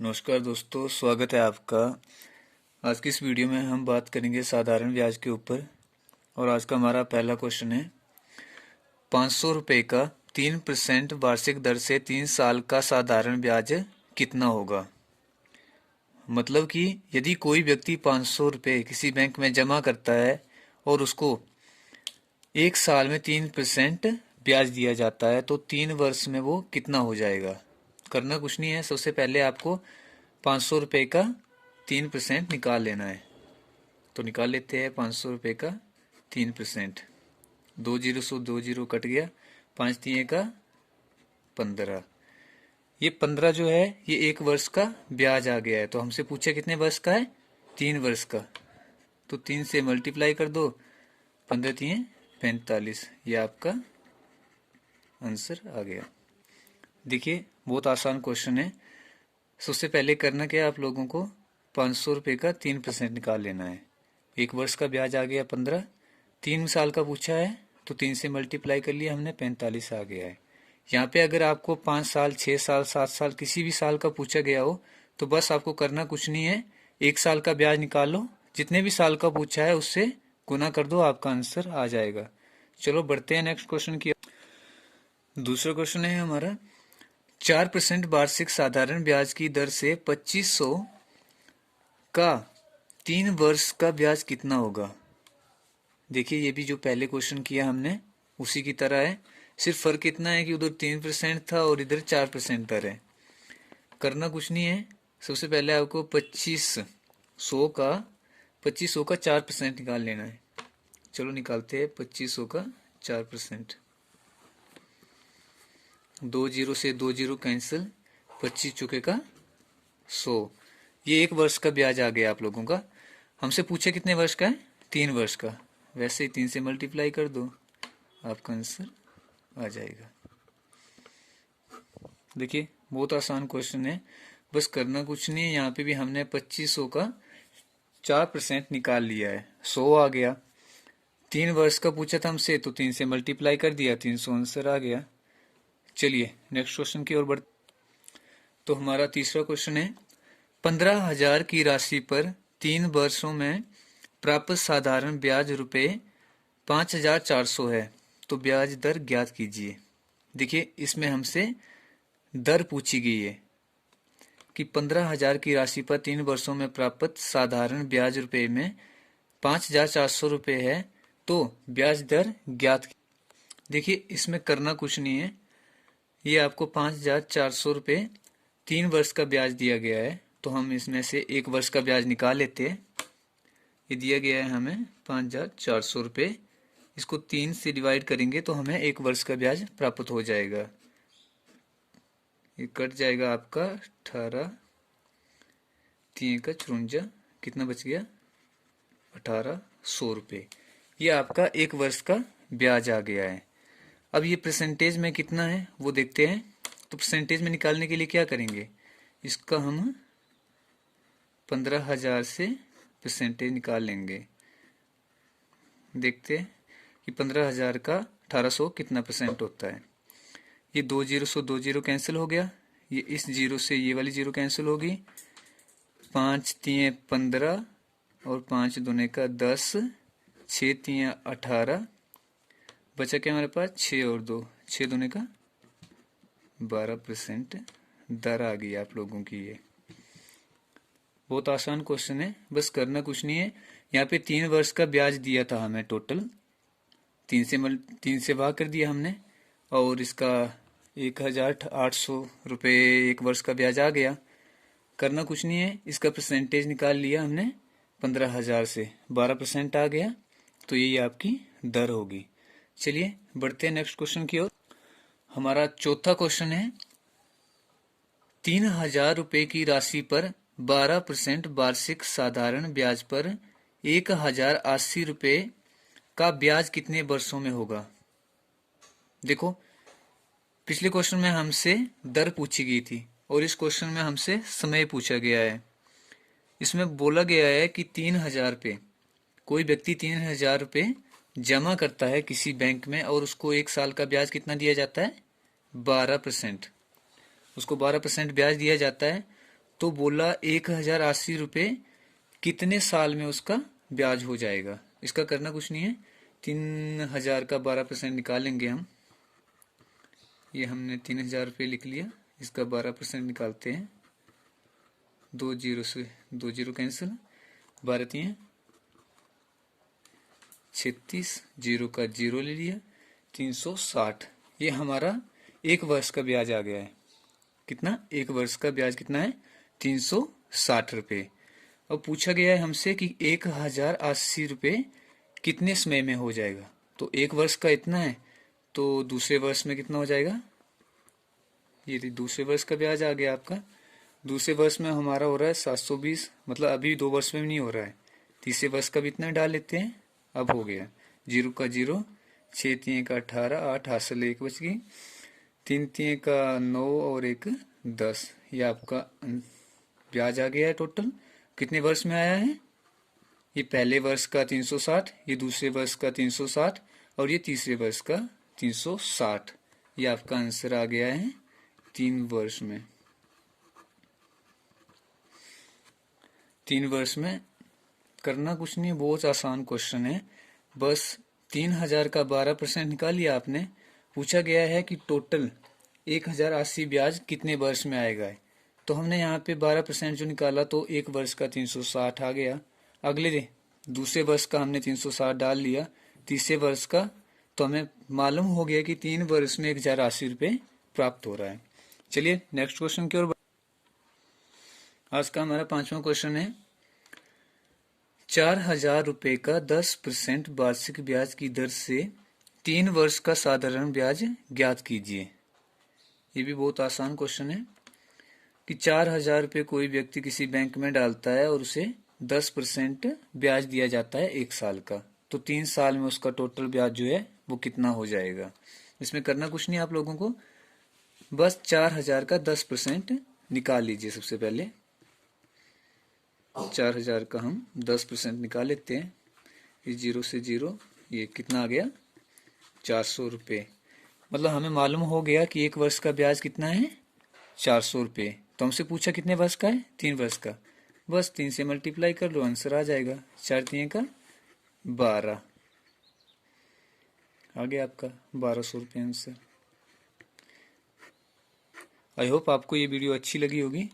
नमस्कार दोस्तों, स्वागत है आपका। आज की इस वीडियो में हम बात करेंगे साधारण ब्याज के ऊपर। और आज का हमारा पहला क्वेश्चन है, 500 रुपये का 3% वार्षिक दर से 3 साल का साधारण ब्याज कितना होगा। मतलब कि यदि कोई व्यक्ति 500 रुपये किसी बैंक में जमा करता है और उसको 1 साल में 3% ब्याज दिया जाता है तो 3 वर्ष में वो कितना हो जाएगा। करना कुछ नहीं है, सबसे पहले आपको 500 रुपये का 3% निकाल लेना है। तो निकाल लेते हैं 500 रुपये का 3%। 2 जीरो से 2 जीरो कट गया, 5 तिये का 15। ये 15 जो है ये 1 वर्ष का ब्याज आ गया है। तो हमसे पूछा कितने वर्ष का है, 3 वर्ष का। तो 3 से मल्टीप्लाई कर दो, 15 तिये 45। ये आपका आंसर आ गया। देखिए बहुत आसान क्वेश्चन है। सबसे पहले करना क्या है, आप लोगों को 500 रुपये का 3% निकाल लेना है। 1 वर्ष का ब्याज आ गया 15, 3 साल का पूछा है तो 3 से मल्टीप्लाई कर लिया हमने, 45 आ गया है। यहाँ पे अगर आपको 5 साल, 6 साल, 7 साल किसी भी साल का पूछा गया हो तो बस आपको करना कुछ नहीं है, 1 साल का ब्याज निकाल लो, जितने भी साल का पूछा है उससे गुना कर दो, आपका आंसर आ जाएगा। चलो बढ़ते हैं नेक्स्ट क्वेश्चन की। दूसरा क्वेश्चन है हमारा, 4% वार्षिक साधारण ब्याज की दर से 2500 का 3 वर्ष का ब्याज कितना होगा। देखिए ये भी जो पहले क्वेश्चन किया हमने उसी की तरह है, सिर्फ फर्क इतना है कि उधर 3% था और इधर 4% दर है। करना कुछ नहीं है, सबसे पहले आपको 2500 का 4% निकाल लेना है। चलो निकालते हैं 2500 का 4%। 2 जीरो से 2 जीरो कैंसिल, 25 चुके का 100। ये 1 वर्ष का ब्याज आ गया आप लोगों का। हमसे पूछे कितने वर्ष का है, 3 वर्ष का। वैसे ही 3 से मल्टीप्लाई कर दो, आपका आंसर आ जाएगा। देखिए बहुत आसान क्वेश्चन है, बस करना कुछ नहीं है। यहाँ पे भी हमने 2500 का 4% निकाल लिया है, 100 आ गया। 3 वर्ष का पूछा था हमसे तो 3 से मल्टीप्लाई कर दिया, 300 आंसर आ गया। चलिए नेक्स्ट क्वेश्चन की ओर बढ़। तो हमारा तीसरा क्वेश्चन है, 15,000 की राशि पर 3 वर्षों में प्राप्त साधारण ब्याज रुपये 5,400 है, तो ब्याज दर ज्ञात कीजिए। देखिए इसमें हमसे दर पूछी गई है कि 15,000 की राशि पर 3 वर्षों में प्राप्त साधारण ब्याज रुपये में 5,400 रुपये है, तो ब्याज दर ज्ञात। देखिए इसमें करना कुछ नहीं है, ये आपको 5,400 रुपये 3 वर्ष का ब्याज दिया गया है, तो हम इसमें से 1 वर्ष का ब्याज निकाल लेते हैं। ये दिया गया है हमें 5,400 रुपये, इसको 3 से डिवाइड करेंगे तो हमें 1 वर्ष का ब्याज प्राप्त हो जाएगा। ये कट जाएगा आपका 18, 3 का 54, कितना बच गया 1,800 रुपये। ये आपका 1 वर्ष का ब्याज आ गया है। अब ये परसेंटेज में कितना है वो देखते हैं। तो परसेंटेज में निकालने के लिए क्या करेंगे, इसका हम 15,000 से परसेंटेज निकाल लेंगे। देखते हैं कि 15,000 का 1,800 कितना परसेंट होता है। ये 2 जीरो से 2 जीरो कैंसिल हो गया, ये इस जीरो से ये वाली जीरो कैंसिल होगी, 5 तिये 15 और 5 दूने का 10, 6 तिये 18, बचा क्या हमारे पास 6 और 2, 6 दूने का 12% दर आ गई आप लोगों की। ये बहुत आसान क्वेश्चन है, बस करना कुछ नहीं है। यहाँ पे 3 वर्ष का ब्याज दिया था हमें, टोटल 3 से भाग कर दिया हमने, और इसका 1,800 रुपये 1 वर्ष का ब्याज आ गया। करना कुछ नहीं है, इसका परसेंटेज निकाल लिया हमने, 15,000 से 12% आ गया, तो यही आपकी दर होगी। चलिए बढ़ते हैं नेक्स्ट क्वेश्चन की ओर। हमारा चौथा क्वेश्चन है, 3,000 रुपये की राशि पर 12% वार्षिक साधारण ब्याज पर 1,080 रुपये का ब्याज कितने वर्षों में होगा। देखो पिछले क्वेश्चन में हमसे दर पूछी गई थी और इस क्वेश्चन में हमसे समय पूछा गया है। इसमें बोला गया है कि 3,000 रुपये, कोई व्यक्ति 3,000 रुपये जमा करता है किसी बैंक में और उसको 1 साल का ब्याज कितना दिया जाता है, 12%। उसको 12% ब्याज दिया जाता है। तो बोला 1080 रुपये कितने साल में उसका ब्याज हो जाएगा। इसका करना कुछ नहीं है, 3000 का 12% निकालेंगे हम। ये हमने 3000 रुपये लिख लिया, इसका 12% निकालते हैं। 2 जीरो से 2 जीरो कैंसिल, 12 36, जीरो का जीरो ले लिया, 360। ये हमारा 1 वर्ष का ब्याज आ गया है। कितना? 1 वर्ष का ब्याज कितना है? 360 रुपये। अब पूछा गया है हमसे कि 1080 रुपये कितने समय में हो जाएगा। तो 1 वर्ष का इतना है, तो दूसरे वर्ष में कितना हो जाएगा? ये दूसरे वर्ष का ब्याज आ गया आपका। दूसरे वर्ष में हमारा हो रहा है 720, मतलब अभी 2 वर्ष में भी नहीं हो रहा है। तीसरे वर्ष का भी इतना डाल लेते हैं। अब हो गया, जीरो का जीरो, 6 का 18, 8 हासिल 1 बच गई, 3 का 9 और 1 10। ये आपका ब्याज आ गया है। टोटल कितने वर्ष में आया है? ये पहले वर्ष का 360, ये दूसरे वर्ष का 360 और ये तीसरे वर्ष का 360। ये आपका आंसर आ गया है 3 वर्ष में। 3 वर्ष में करना कुछ नहीं, बहुत आसान क्वेश्चन है। बस 3000 का 12% निकाल लिया आपने। पूछा गया है कि टोटल 1080 ब्याज कितने वर्ष में आएगा। तो हमने यहाँ पे 12% जो निकाला, तो 1 वर्ष का 360 आ गया। अगले दूसरे वर्ष का हमने 360 डाल लिया, तीसरे वर्ष का, तो हमें मालूम हो गया कि 3 वर्ष में 1080 रुपये प्राप्त हो रहा है। चलिए नेक्स्ट क्वेश्चन की ओर। आज का हमारा 5वां क्वेश्चन है, 4000 रुपये का 10% वार्षिक ब्याज की दर से 3 वर्ष का साधारण ब्याज ज्ञात कीजिए। ये भी बहुत आसान क्वेश्चन है कि 4000 रुपये कोई व्यक्ति किसी बैंक में डालता है और उसे 10% ब्याज दिया जाता है 1 साल का। तो 3 साल में उसका टोटल ब्याज जो है वो कितना हो जाएगा। इसमें करना कुछ नहीं आप लोगों को, बस 4000 का 10% निकाल लीजिए। सबसे पहले 4000 का हम 10% निकाल लेते हैं। ये जीरो से जीरो, ये कितना आ गया? 400 रुपये। मतलब हमें मालूम हो गया कि 1 वर्ष का ब्याज कितना है? 400 रुपये। तो हमसे पूछा कितने वर्ष का है? 3 वर्ष का। बस 3 से मल्टीप्लाई कर लो, आंसर आ जाएगा। 4 का 12 आ गया आपका 1200 रुपये आंसर। आई होप आपको ये वीडियो अच्छी लगी होगी।